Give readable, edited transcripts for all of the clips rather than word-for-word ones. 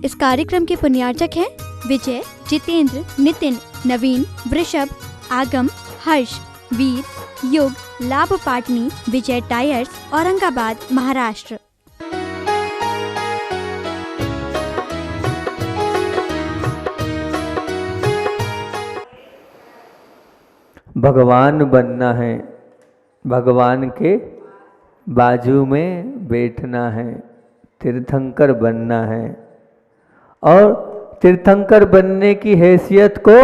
इस कार्यक्रम के पुण्यार्चक हैं विजय, जितेंद्र, नितिन, नवीन, वृषभ, आगम, हर्ष, वीर, युग, लाभ पाटनी, विजय टायर्स, औरंगाबाद, महाराष्ट्र। भगवान बनना है, भगवान के बाजू में बैठना है, तीर्थंकर बनना है और तीर्थंकर बनने की हैसियत को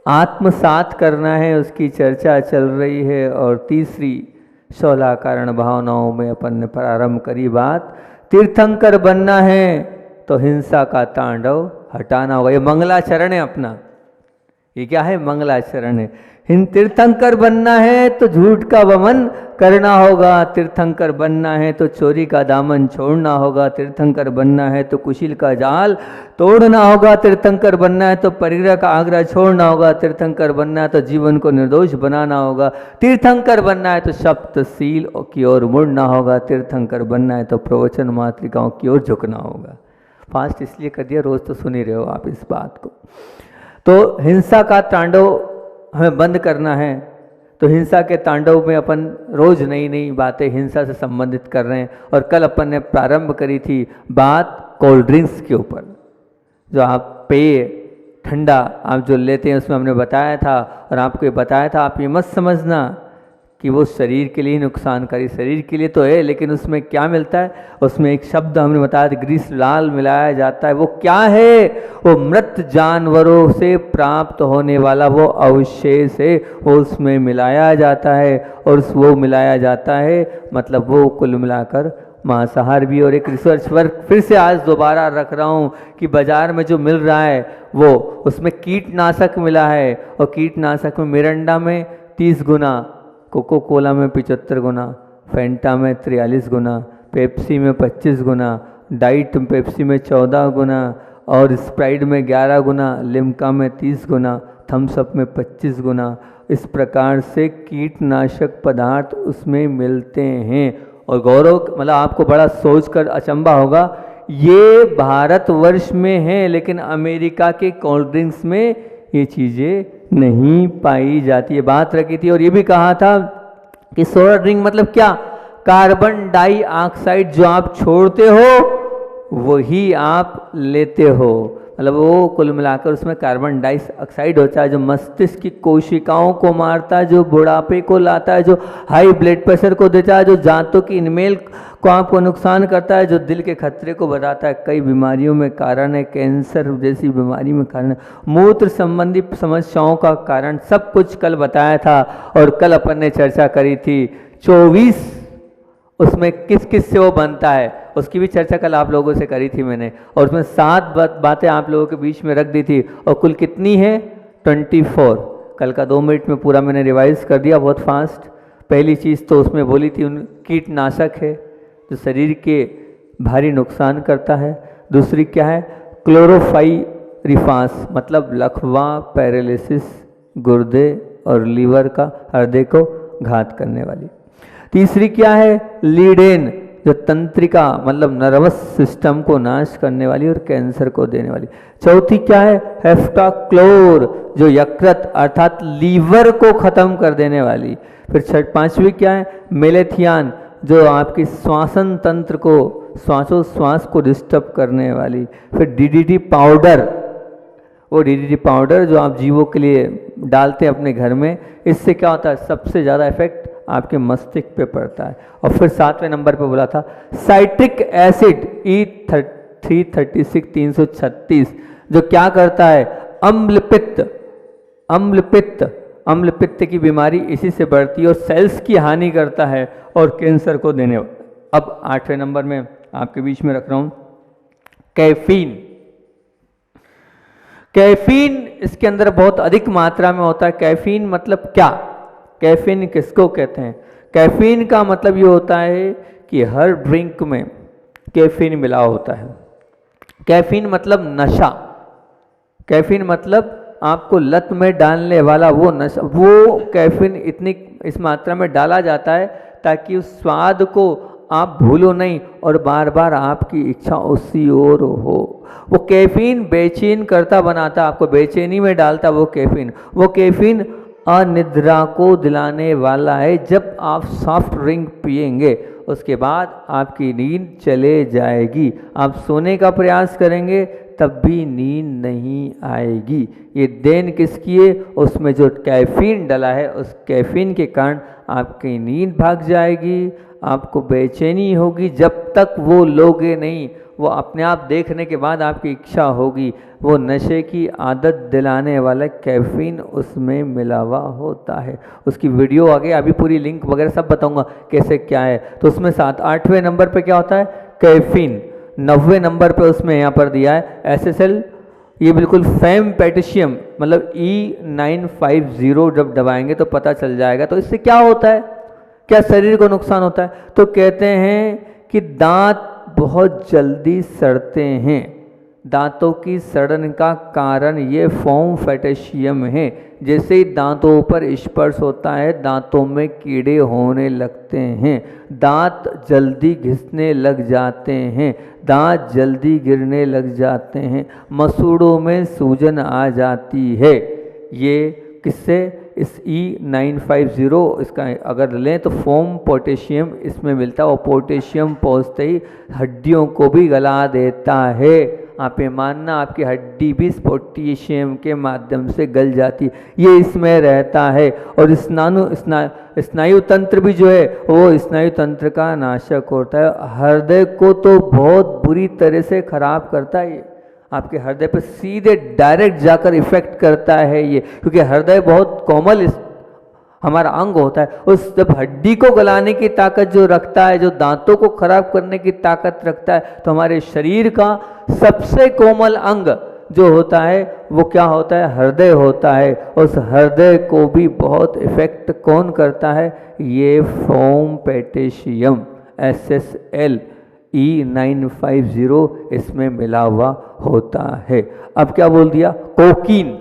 आत्मसात करना है, उसकी चर्चा चल रही है। और तीसरी 16 कारण भावनाओं में अपन ने प्रारंभ करी बात, तीर्थंकर बनना है तो हिंसा का तांडव हटाना होगा। ये मंगलाचरण है अपना, ये क्या है? मंगलाचरण है। तीर्थंकर बनना है तो झूठ का वमन करना होगा, तीर्थंकर बनना है तो चोरी का दामन छोड़ना होगा, तीर्थंकर बनना है तो कुशील का जाल तोड़ना होगा, तीर्थंकर बनना है तो परिग्रह का आग्रह छोड़ना होगा, तीर्थंकर बनना है तो जीवन को निर्दोष बनाना होगा, तीर्थंकर बनना है तो सप्तशील की ओर मुड़ना होगा, तीर्थंकर बनना है तो प्रवचन मातृकाओं की ओर झुकना होगा। फास्ट इसलिए कर दिया, रोज तो सुन ही रहे हो आप इस बात को। तो हिंसा का तांडव हमें बंद करना है, तो हिंसा के तांडव में अपन रोज नई नई बातें हिंसा से संबंधित कर रहे हैं। और कल अपन ने प्रारंभ करी थी बात कोल्ड ड्रिंक्स के ऊपर, जो आप पेय ठंडा आप जो लेते हैं उसमें हमने बताया था, और आपको ये बताया था आप ये मत समझना कि वो शरीर के लिए नुकसानकारी, शरीर के लिए तो है लेकिन उसमें क्या मिलता है, उसमें एक शब्द हमने बताया था ग्रीस लाल मिलाया जाता है। वो क्या है? वो मृत जानवरों से प्राप्त होने वाला वो अवशेष है, वो उसमें मिलाया जाता है। और वो मिलाया जाता है मतलब वो कुल मिलाकर मांसाहार भी। और एक रिसर्च वर्क फिर से आज दोबारा रख रहा हूँ कि बाज़ार में जो मिल रहा है वो उसमें कीटनाशक मिला है, और कीटनाशक में मिरिंडा में 30 गुना, कोको कोला में 75 गुना, फेंटा में 43 गुना, पेप्सी में 25 गुना, डाइट पेप्सी में 14 गुना, और स्प्राइट में 11 गुना, लिम्का में 30 गुना, थम्सअप में 25 गुना। इस प्रकार से कीटनाशक पदार्थ उसमें मिलते हैं। और गौरव मतलब आपको बड़ा सोचकर अचंभा होगा, ये भारतवर्ष में है लेकिन अमेरिका के कोल्ड ड्रिंक्स में ये चीज़ें नहीं पाई जाती है। बात रखी थी और ये भी कहा था कि सोडा ड्रिंक मतलब क्या? कार्बन डाइऑक्साइड जो आप छोड़ते हो वही आप लेते हो, मतलब वो कुल मिलाकर उसमें कार्बन डाइऑक्साइड होता है जो मस्तिष्क की कोशिकाओं को मारता है, जो बुढ़ापे को लाता है, जो हाई ब्लड प्रेशर को देता है, जो दांतों की इनमेल को आपको नुकसान करता है, जो दिल के खतरे को बढ़ाता है, कई बीमारियों में कारण है, कैंसर जैसी बीमारी में कारण है, मूत्र संबंधी समस्याओं का कारण, सब कुछ कल बताया था। और कल अपन ने चर्चा करी थी 24 उसमें किस किस से वो बनता है, उसकी भी चर्चा कल आप लोगों से करी थी मैंने। और उसमें 7 बातें आप लोगों के बीच में रख दी थी, और कुल कितनी है? 24। कल का 2 मिनट में पूरा मैंने रिवाइज कर दिया बहुत फास्ट। पहली चीज़ तो उसमें बोली थी कीटनाशक है जो शरीर के भारी नुकसान करता है। दूसरी क्या है? क्लोरोफाइरिफास मतलब लकवा, पैरालिसिस, गुर्दे और लीवर का, हृदय को घात करने वाली। तीसरी क्या है? लीडेन जो तंत्रिका मतलब नर्वस सिस्टम को नाश करने वाली और कैंसर को देने वाली। चौथी क्या है? हेप्टाक्लोर जो यकृत अर्थात लीवर को खत्म कर देने वाली। फिर 5वीं क्या है? मेलेथियान जो आपकी श्वासन तंत्र को, श्वासोश्वास को डिस्टर्ब करने वाली। फिर डीडीटी पाउडर, वो डीडीटी पाउडर जो आप जीवों के लिए डालते हैं अपने घर में, इससे क्या होता है? सबसे ज़्यादा इफेक्ट आपके मस्तिष्क पे पड़ता है। और फिर 7वें नंबर पे बोला था साइट्रिक एसिड E336 जो क्या करता है? अम्लपित्त की बीमारी इसी से बढ़ती है और सेल्स की हानि करता है और कैंसर को देने। अब 8वें नंबर में आपके बीच में रख रहा हूं कैफीन। कैफीन इसके अंदर बहुत अधिक मात्रा में होता है। कैफीन मतलब क्या? कैफीन किसको कहते हैं? कैफीन का मतलब ये होता है कि हर ड्रिंक में कैफीन मिला होता है। कैफीन मतलब नशा, कैफीन मतलब आपको लत में डालने वाला वो नशा। वो कैफीन इतनी इस मात्रा में डाला जाता है ताकि उस स्वाद को आप भूलो नहीं और बार बार आपकी इच्छा उसी ओर हो। वो कैफीन बेचैन करता बनाता, आपको बेचैनी में डालता वो कैफीन अनिद्रा को दिलाने वाला है। जब आप सॉफ्ट ड्रिंक पिएंगे उसके बाद आपकी नींद चले जाएगी, आप सोने का प्रयास करेंगे तब भी नींद नहीं आएगी। ये देन किसकी है? उसमें जो कैफीन डला है, उस कैफीन के कारण आपकी नींद भाग जाएगी, आपको बेचैनी होगी। जब तक वो लोगे नहीं, वो अपने आप देखने के बाद आपकी इच्छा होगी। वो नशे की आदत दिलाने वाला कैफीन उसमें मिला हुआ होता है। उसकी वीडियो आगे अभी पूरी लिंक वगैरह सब बताऊंगा कैसे क्या है। तो उसमें 8वें नंबर पे क्या होता है? कैफीन। 9वें नंबर पे उसमें यहाँ पर दिया है SSL। ये बिल्कुल फेम पेटिशियम मतलब E950 जब दबाएंगे तो पता चल जाएगा। तो इससे क्या होता है, क्या शरीर को नुकसान होता है? तो कहते हैं कि दांत बहुत जल्दी सड़ते हैं। दांतों की सड़न का कारण ये फोम पोटेशियम है। जैसे ही दांतों पर स्पर्श होता है दांतों में कीड़े होने लगते हैं, दांत जल्दी घिसने लग जाते हैं, दांत जल्दी गिरने लग जाते हैं, मसूड़ों में सूजन आ जाती है। ये किससे? इस E950 इसका अगर लें तो फोम पोटेशियम इसमें मिलता है और पोटेशियम पहुँचते ही हड्डियों को भी गला देता है। आप ये मानना आपकी हड्डी भी इस पोटेशियम के माध्यम से गल जाती, ये इसमें रहता है। और स्नायु तंत्र भी जो है वो स्नायु तंत्र का नाशक होता है। हृदय को तो बहुत बुरी तरह से खराब करता है, आपके हृदय पर सीधे डायरेक्ट जाकर इफेक्ट करता है ये, क्योंकि हृदय बहुत कोमल हमारा अंग होता है। उस जब हड्डी को गलाने की ताकत जो रखता है, जो दांतों को खराब करने की ताकत रखता है, तो हमारे शरीर का सबसे कोमल अंग जो होता है वो क्या होता है? हृदय होता है। उस हृदय को भी बहुत इफेक्ट कौन करता है? ये फोम पोटेशियम SSL E950 इसमें मिला हुआ होता है। अब क्या बोल दिया? कोकीन।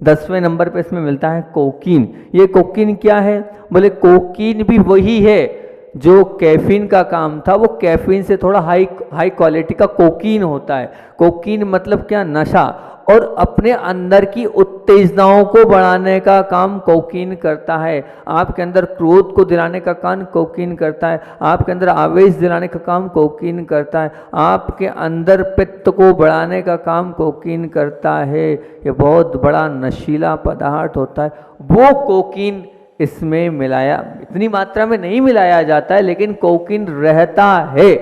10वें नंबर पे इसमें मिलता है कोकीन। ये कोकीन क्या है? बोले कोकीन भी वही है जो कैफीन का काम था, वो कैफीन से थोड़ा हाई क्वालिटी का कोकीन होता है। कोकीन मतलब क्या? नशा। और अपने अंदर की उत्तेजनाओं को बढ़ाने का काम कोकीन करता है। आपके अंदर क्रोध को दिलाने का काम कोकीन करता है, आपके अंदर आवेश दिलाने का काम कोकीन करता है, आपके अंदर पित्त को बढ़ाने का काम कोकीन करता है। ये बहुत बड़ा नशीला पदार्थ होता है। वो कोकीन इसमें मिलाया, इतनी मात्रा में नहीं मिलाया जाता है, लेकिन कोकीन रहता है।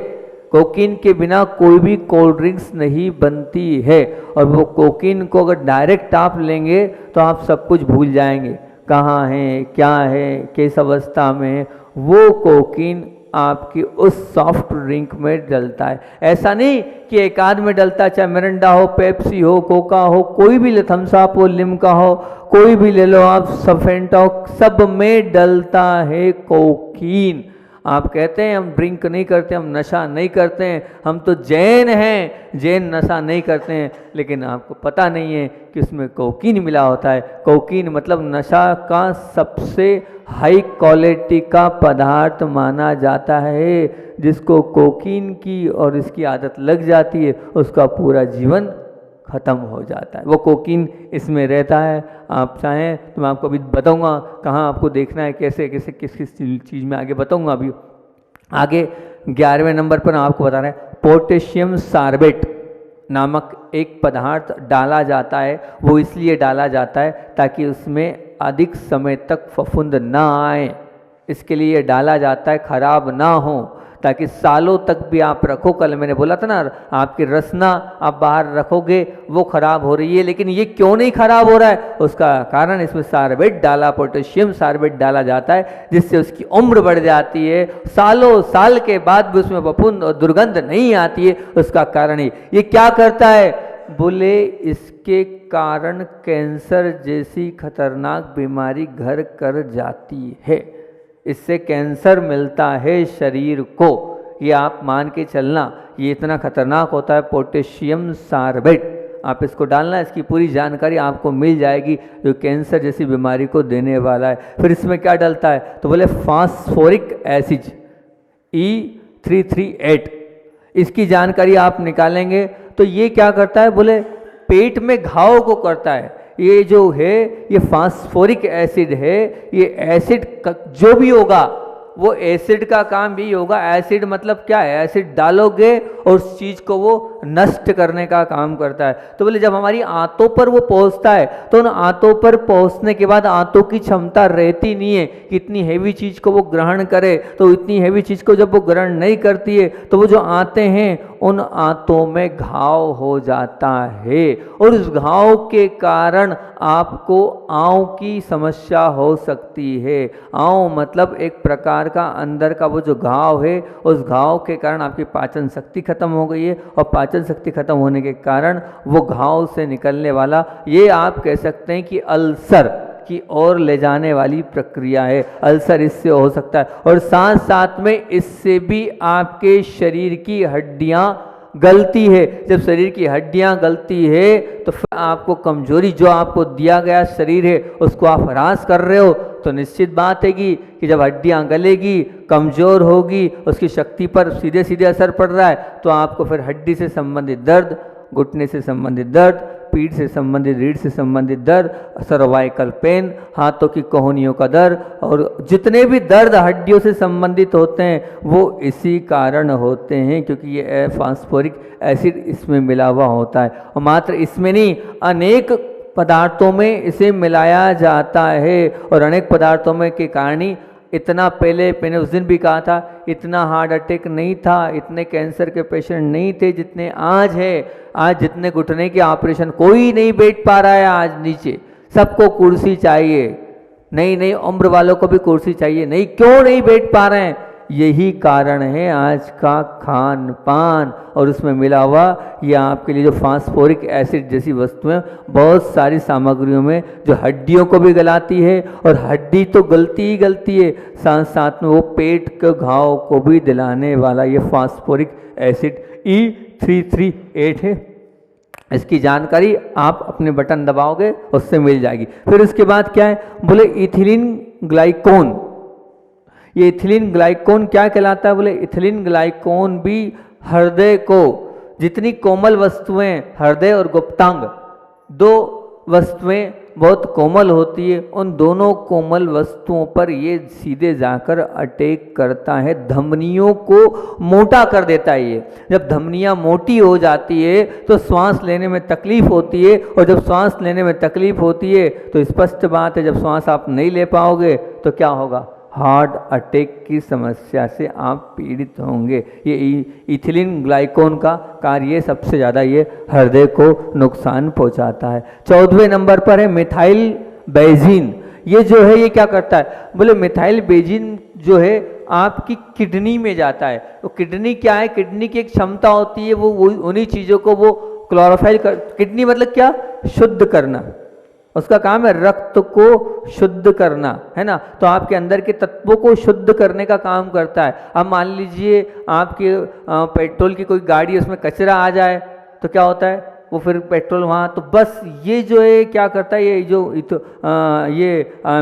कोकीन के बिना कोई भी कोल्ड ड्रिंक्स नहीं बनती है। और वो कोकीन को अगर डायरेक्ट आप लेंगे तो आप सब कुछ भूल जाएंगे, कहाँ है, क्या है, किस अवस्था में है। वो कोकीन आपकी उस सॉफ्ट ड्रिंक में डलता है। ऐसा नहीं कि एक आध में डलता, चाहे मिरिंडा हो, पेप्सी हो, कोका हो, कोई भी थम्स अप हो, लिम्का हो, कोई भी ले लो आप, सफेंटा हो, सब में डलता है कोकीन। आप कहते हैं हम ड्रिंक नहीं करते, हम नशा नहीं करते हैं, हम तो जैन हैं, जैन नशा नहीं करते हैं, लेकिन आपको पता नहीं है कि उसमें कोकीन मिला होता है। कोकीन मतलब नशा का सबसे हाई क्वालिटी का पदार्थ माना जाता है। जिसको कोकीन की और इसकी आदत लग जाती है उसका पूरा जीवन ख़त्म हो जाता है। वो कोकीन इसमें रहता है। आप चाहें तो मैं आपको अभी बताऊंगा कहाँ आपको देखना है, कैसे कैसे किस किस चीज़ में आगे बताऊंगा। अभी आगे 11वें नंबर पर आपको बता रहे हैं पोटेशियम सार्बेट नामक एक पदार्थ डाला जाता है। वो इसलिए डाला जाता है ताकि उसमें अधिक समय तक फफूंद ना आए, इसके लिए डाला जाता है, खराब ना हो, ताकि सालों तक भी आप रखो। कल मैंने बोला था ना, आपकी रसना आप बाहर रखोगे वो खराब हो रही है, लेकिन ये क्यों नहीं खराब हो रहा है? उसका कारण इसमें सार्बेट डाला, पोटेशियम सार्बेट डाला जाता है, जिससे उसकी उम्र बढ़ जाती है, सालों साल के बाद भी उसमें फफूंद और दुर्गंध नहीं आती है। उसका कारण ये क्या करता है? बोले इसके कारण कैंसर जैसी खतरनाक बीमारी घर कर जाती है। इससे कैंसर मिलता है शरीर को, ये आप मान के चलना। ये इतना खतरनाक होता है पोटेशियम सार्बेट। आप इसको डालना, इसकी पूरी जानकारी आपको मिल जाएगी जो कैंसर जैसी बीमारी को देने वाला है। फिर इसमें क्या डलता है? तो बोले फास्फोरिक एसिड। E338। इसकी जानकारी आप निकालेंगे तो ये क्या करता है, बोले पेट में घाव को करता है। ये जो है ये फास्फोरिक एसिड है, ये एसिड जो भी होगा वो एसिड का काम भी होगा। एसिड मतलब क्या है, एसिड डालोगे और उस चीज को वो नष्ट करने का काम करता है। तो बोले जब हमारी आंतों पर वो पहुंचता है तो उन आंतों पर पहुंचने के बाद आंतों की क्षमता रहती नहीं है कि इतनी हैवी चीज को वो ग्रहण करे। तो इतनी हैवी चीज को जब वो ग्रहण नहीं करती है तो वो जो आंतें हैं उन आंतों में घाव हो जाता है, और उस घाव के कारण आपको आंव की समस्या हो सकती है। आंव मतलब एक प्रकार का अंदर का वो जो घाव है, उस घाव के कारण आपकी पाचन शक्ति खत्म हो गई है, और पाचन शक्ति खत्म होने के कारण वो घाव से निकलने वाला, ये आप कह सकते हैं कि अल्सर की ओर ले जाने वाली प्रक्रिया है। अल्सर इससे हो सकता है, और साथ साथ में इससे भी आपके शरीर की हड्डियां गलती है। जब शरीर की हड्डियां गलती है तो फिर आपको कमजोरी, जो आपको दिया गया शरीर है उसको आप ह्रास कर रहे हो, तो निश्चित बात है कि जब हड्डियां गलेगी, कमजोर होगी, उसकी शक्ति पर सीधे सीधे असर पड़ रहा है, तो आपको फिर हड्डी से संबंधित दर्द, घुटने से संबंधित दर्द, पीठ से संबंधित, रीढ़ से संबंधित दर्द, सर्वाइकल पेन, हाथों की कोहनियों का दर्द, और जितने भी दर्द हड्डियों से संबंधित होते हैं वो इसी कारण होते हैं, क्योंकि ये फास्फोरिक एसिड इसमें मिला हुआ होता है। और मात्र इसमें नहीं, अनेक पदार्थों में इसे मिलाया जाता है, और अनेक पदार्थों में के कारण ही इतना मैंने उस दिन भी कहा था, इतना हार्ट अटैक नहीं था, इतने कैंसर के पेशेंट नहीं थे जितने आज है। आज जितने घुटने के ऑपरेशन, कोई नहीं बैठ पा रहा है आज नीचे, सबको कुर्सी चाहिए। नई नई उम्र वालों को भी कुर्सी चाहिए, नहीं क्यों नहीं बैठ पा रहे हैं, यही कारण है आज का खान पान और उसमें मिला हुआ ये आपके लिए जो फास्फोरिक एसिड जैसी वस्तुएं बहुत सारी सामग्रियों में जो हड्डियों को भी गलाती है, और हड्डी तो गलती ही गलती है, साथ साथ में वो पेट के घाव को भी दिलाने वाला ये फास्फोरिक एसिड E338 है। इसकी जानकारी आप अपने बटन दबाओगे उससे मिल जाएगी। फिर उसके बाद क्या है, बोले इथिलीन ग्लाइकोन। ये इथिलीन ग्लाइकोन क्या कहलाता है, बोले इथिलीन ग्लाइकोन भी हृदय को, जितनी कोमल वस्तुएं हृदय और गुप्तांग, दो वस्तुएं बहुत कोमल होती है, उन दोनों कोमल वस्तुओं पर ये सीधे जाकर अटैक करता है, धमनियों को मोटा कर देता है। ये जब धमनियां मोटी हो जाती है तो श्वास लेने में तकलीफ होती है, और जब श्वास लेने में तकलीफ होती है तो स्पष्ट बात है जब श्वास आप नहीं ले पाओगे तो क्या होगा, हार्ट अटैक की समस्या से आप पीड़ित होंगे। ये इथिलीन ग्लाइकोन का कार्य सबसे ज़्यादा ये हृदय को नुकसान पहुंचाता है। 14वें नंबर पर है मिथाइल बेंजीन। ये जो है ये क्या करता है, बोले मिथाइल बेंजीन जो है आपकी किडनी में जाता है। तो किडनी क्या है, किडनी की एक क्षमता होती है, वो उन्हीं चीज़ों को वो क्लोरोफाइल कर, किडनी मतलब क्या, शुद्ध करना, उसका काम है रक्त को शुद्ध करना, है ना। तो आपके अंदर के तत्वों को शुद्ध करने का काम करता है। अब मान लीजिए आपके पेट्रोल की कोई गाड़ी, उसमें कचरा आ जाए तो क्या होता है, वो फिर पेट्रोल वहाँ, तो बस ये जो है क्या करता है, ये जो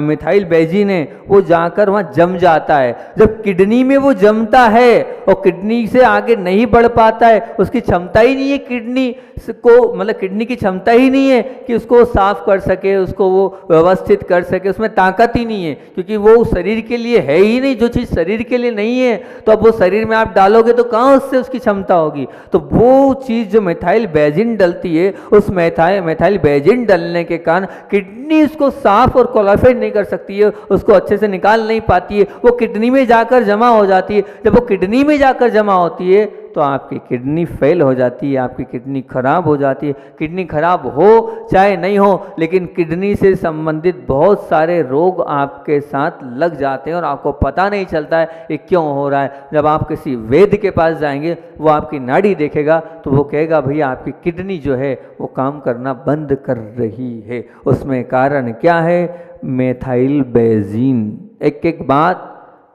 मिथाइल बेंजीन है वो जाकर वहाँ जम जाता है। जब किडनी में वो जमता है और किडनी से आगे नहीं बढ़ पाता है, उसकी क्षमता ही नहीं है किडनी को, मतलब किडनी की क्षमता ही नहीं है कि उसको साफ कर सके, उसको वो व्यवस्थित कर सके, उसमें ताकत ही नहीं है, क्योंकि वो शरीर के लिए है ही नहीं। जो चीज़ शरीर के लिए नहीं है तो अब वो शरीर में आप डालोगे तो कहाँ उससे उसकी क्षमता होगी। तो वो चीज़ जो मिथाइल बेंजीन डलती है, उस मिथाइल बेंजीन डलने के कारण किडनी उसको साफ और क्वालिफाइड नहीं कर सकती है, उसको अच्छे से निकाल नहीं पाती है, वो किडनी में जाकर जमा हो जाती है। जब वो किडनी में जाकर जमा होती है तो आपकी किडनी फेल हो जाती है, आपकी किडनी खराब हो जाती है। किडनी खराब हो चाहे नहीं हो, लेकिन किडनी से संबंधित बहुत सारे रोग आपके साथ लग जाते हैं और आपको पता नहीं चलता है ये क्यों हो रहा है। जब आप किसी वैद्य के पास जाएंगे, वो आपकी नाड़ी देखेगा तो वो कहेगा भैया आपकी किडनी जो है वो काम करना बंद कर रही है। उसमें कारण क्या है, मिथाइल बेंजीन। एक एक बात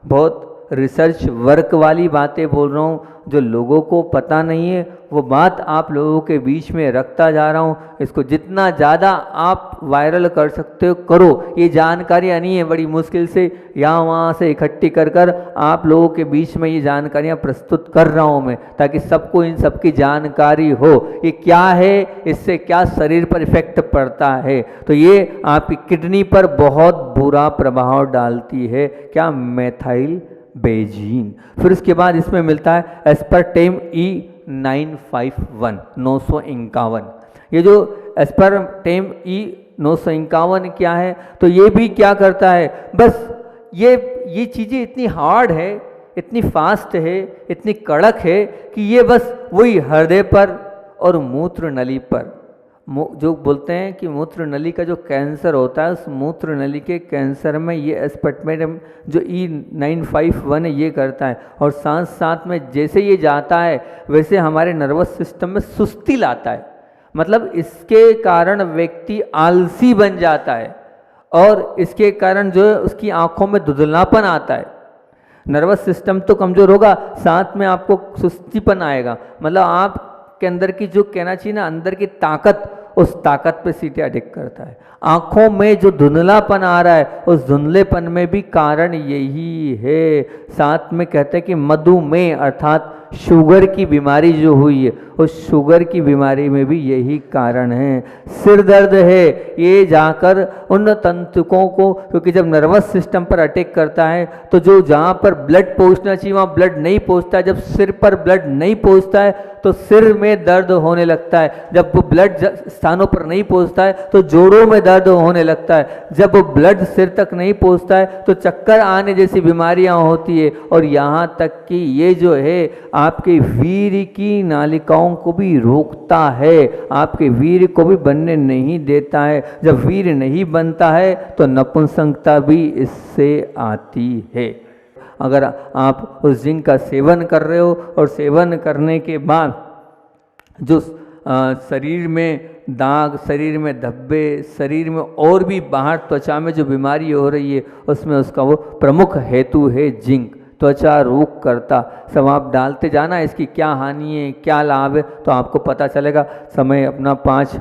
बहुत रिसर्च वर्क वाली बातें बोल रहा हूँ, जो लोगों को पता नहीं है वो बात आप लोगों के बीच में रखता जा रहा हूँ। इसको जितना ज़्यादा आप वायरल कर सकते हो करो। ये जानकारियाँ नहीं है बड़ी मुश्किल से यहाँ वहाँ से इकट्ठी कर कर आप लोगों के बीच में ये जानकारियाँ प्रस्तुत कर रहा हूँ मैं, ताकि सबको इन सब की जानकारी हो। ये क्या है, इससे क्या शरीर पर इफेक्ट पड़ता है। तो ये आपकी किडनी पर बहुत बुरा प्रभाव डालती है, क्या, मेथाइल बेजीन। फिर उसके बाद इसमें मिलता है एस्पर्टेम E951 951। ये जो एस्पर्टेम E951 क्या है, तो ये भी क्या करता है, बस ये चीज़ें इतनी हार्ड है, इतनी फास्ट है, इतनी कड़क है कि ये बस वही हृदय पर और मूत्र नली पर, जो बोलते हैं कि मूत्र नली का जो कैंसर होता है, उस मूत्र नली के कैंसर में ये एस्पर्टेम जो E951 है ये करता है। और साथ साथ में जैसे ये जाता है वैसे हमारे नर्वस सिस्टम में सुस्ती लाता है। मतलब इसके कारण व्यक्ति आलसी बन जाता है और इसके कारण जो है उसकी आंखों में धुंधलापन आता है। नर्वस सिस्टम तो कमज़ोर होगा, साथ में आपको सुस्तीपन आएगा। मतलब आप के अंदर की जो कहना चाहिए ना अंदर की ताकत, उस ताकत पे सीधे अटैक करता है। आंखों में जो धुंधलापन आ रहा है उस धुंधलेपन में भी कारण यही है। साथ में कहते हैं कि मधुमेह अर्थात शुगर की बीमारी जो हुई है, उस शुगर की बीमारी में भी यही कारण है। सिर दर्द है, ये जाकर उन तंतुकों को, क्योंकि जब नर्वस सिस्टम पर अटैक करता है तो जो जहाँ पर ब्लड पहुँचना चाहिए वहाँ ब्लड नहीं पहुँचता है। जब सिर पर ब्लड नहीं पहुँचता है तो सिर में दर्द होने लगता है। जब वो ब्लड स्थानों पर नहीं पहुँचता है तो जोड़ों में दर्द होने लगता है। जब वो ब्लड सिर तक नहीं पहुँचता है तो चक्कर आने जैसी बीमारियाँ होती है। और यहाँ तक कि ये जो है आपके वीर्य की नालिकाओं को भी रोकता है, आपके वीर्य को भी बनने नहीं देता है। जब वीर्य नहीं बनता है तो नपुंसकता भी इससे आती है। अगर आप उस जिंक का सेवन कर रहे हो और सेवन करने के बाद जो शरीर में दाग, शरीर में धब्बे, शरीर में और भी बाहर त्वचा में जो बीमारी हो रही है उसमें उसका वो प्रमुख हेतु है जिंक। त्वचा रोग करता। सब आप डालते जाना इसकी क्या हानि है, क्या लाभ है, तो आपको पता चलेगा। समय अपना 5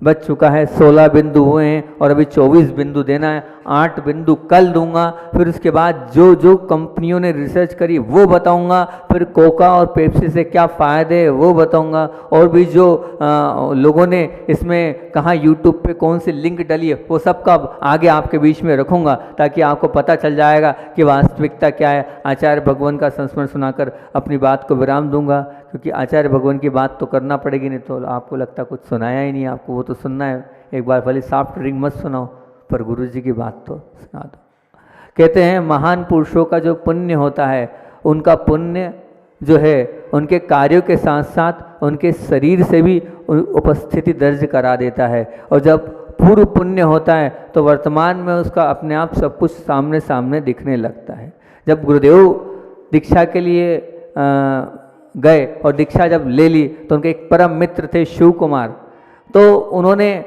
बज चुका है, 16 बिंदु हुए हैं और अभी 24 बिंदु देना है। 8 बिंदु कल दूंगा। फिर उसके बाद जो जो कंपनियों ने रिसर्च करी वो बताऊंगा। फिर कोका और पेप्सी से क्या फ़ायदे है वो बताऊंगा। और भी जो लोगों ने इसमें कहाँ यूट्यूब पे कौन सी लिंक डली है वो सब का आगे आपके बीच में रखूंगा, ताकि आपको पता चल जाएगा कि वास्तविकता क्या है। आचार्य भगवान का संस्मरण सुनाकर अपनी बात को विराम दूंगा, क्योंकि आचार्य भगवान की बात तो करना पड़ेगी, नहीं तो आपको लगता कुछ सुनाया ही नहीं। आपको वो तो सुनना है। एक बार भले सॉफ्ट ड्रिंक मत सुनाओ पर गुरु जी की बात तो सुना दो। कहते हैं महान पुरुषों का जो पुण्य होता है, उनका पुण्य जो है उनके कार्यों के साथ साथ उनके शरीर से भी उपस्थिति दर्ज करा देता है। और जब पूर्व पुण्य होता है तो वर्तमान में उसका अपने आप सब कुछ सामने सामने दिखने लगता है। जब गुरुदेव दीक्षा के लिए गए और दीक्षा जब ले ली तो उनके एक परम मित्र थे शिव कुमार, तो उन्होंने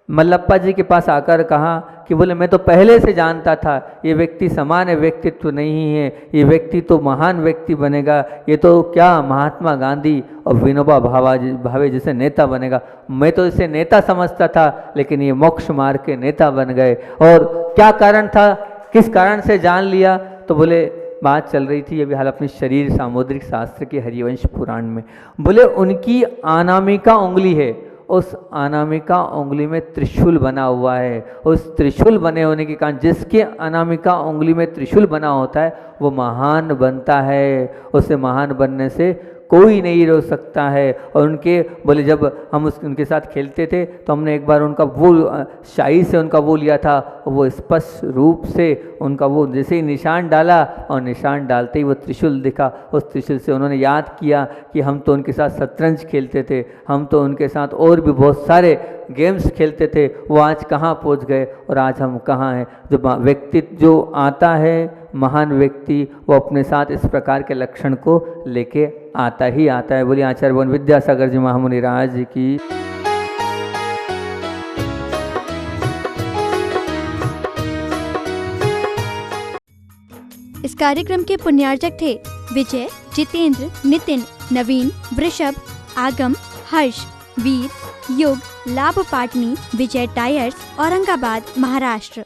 मल्लप्पा जी के पास आकर कहा कि बोले मैं तो पहले से जानता था ये व्यक्ति सामान्य व्यक्तित्व नहीं है, ये व्यक्ति तो महान व्यक्ति बनेगा, ये तो क्या महात्मा गांधी और विनोबा भावे जैसे नेता बनेगा। मैं तो इसे नेता समझता था, लेकिन ये मोक्ष मार्ग के नेता बन गए। और क्या कारण था, किस कारण से जान लिया, तो बोले बात चल रही थी अभी हाल अपनी शरीर सामुद्रिक शास्त्र के हरिवंश पुराण में। बोले उनकी अनामिका उंगली है, उस अनामिका उंगली में त्रिशूल बना हुआ है। उस त्रिशूल बने होने के कारण जिसके अनामिका उंगली में त्रिशूल बना होता है वो महान बनता है। उसे महान बनने से कोई नहीं रोक सकता है। और उनके बोले जब हम उनके साथ खेलते थे तो हमने एक बार उनका वो शाही से उनका वो लिया था, वो स्पष्ट रूप से उनका वो जैसे ही निशान डाला और निशान डालते ही वो त्रिशूल दिखा। उस त्रिशूल से उन्होंने याद किया कि हम तो उनके साथ शतरंज खेलते थे, हम तो उनके साथ और भी बहुत सारे गेम्स खेलते थे, वो आज कहाँ पहुँच गए और आज हम कहाँ हैं। जो व्यक्तित्व जो आता है महान व्यक्ति, वो अपने साथ इस प्रकार के लक्षण को लेके आता ही आता है। बोलिए आचार्य भगवान विद्यासागर जी महामुनि राज जी की। इस कार्यक्रम के पुण्यार्चक थे विजय, जितेंद्र, नितिन, नवीन, वृषभ, आगम, हर्ष, वीर, युग, लाभ पाटनी, विजय टायर्स, औरंगाबाद, महाराष्ट्र।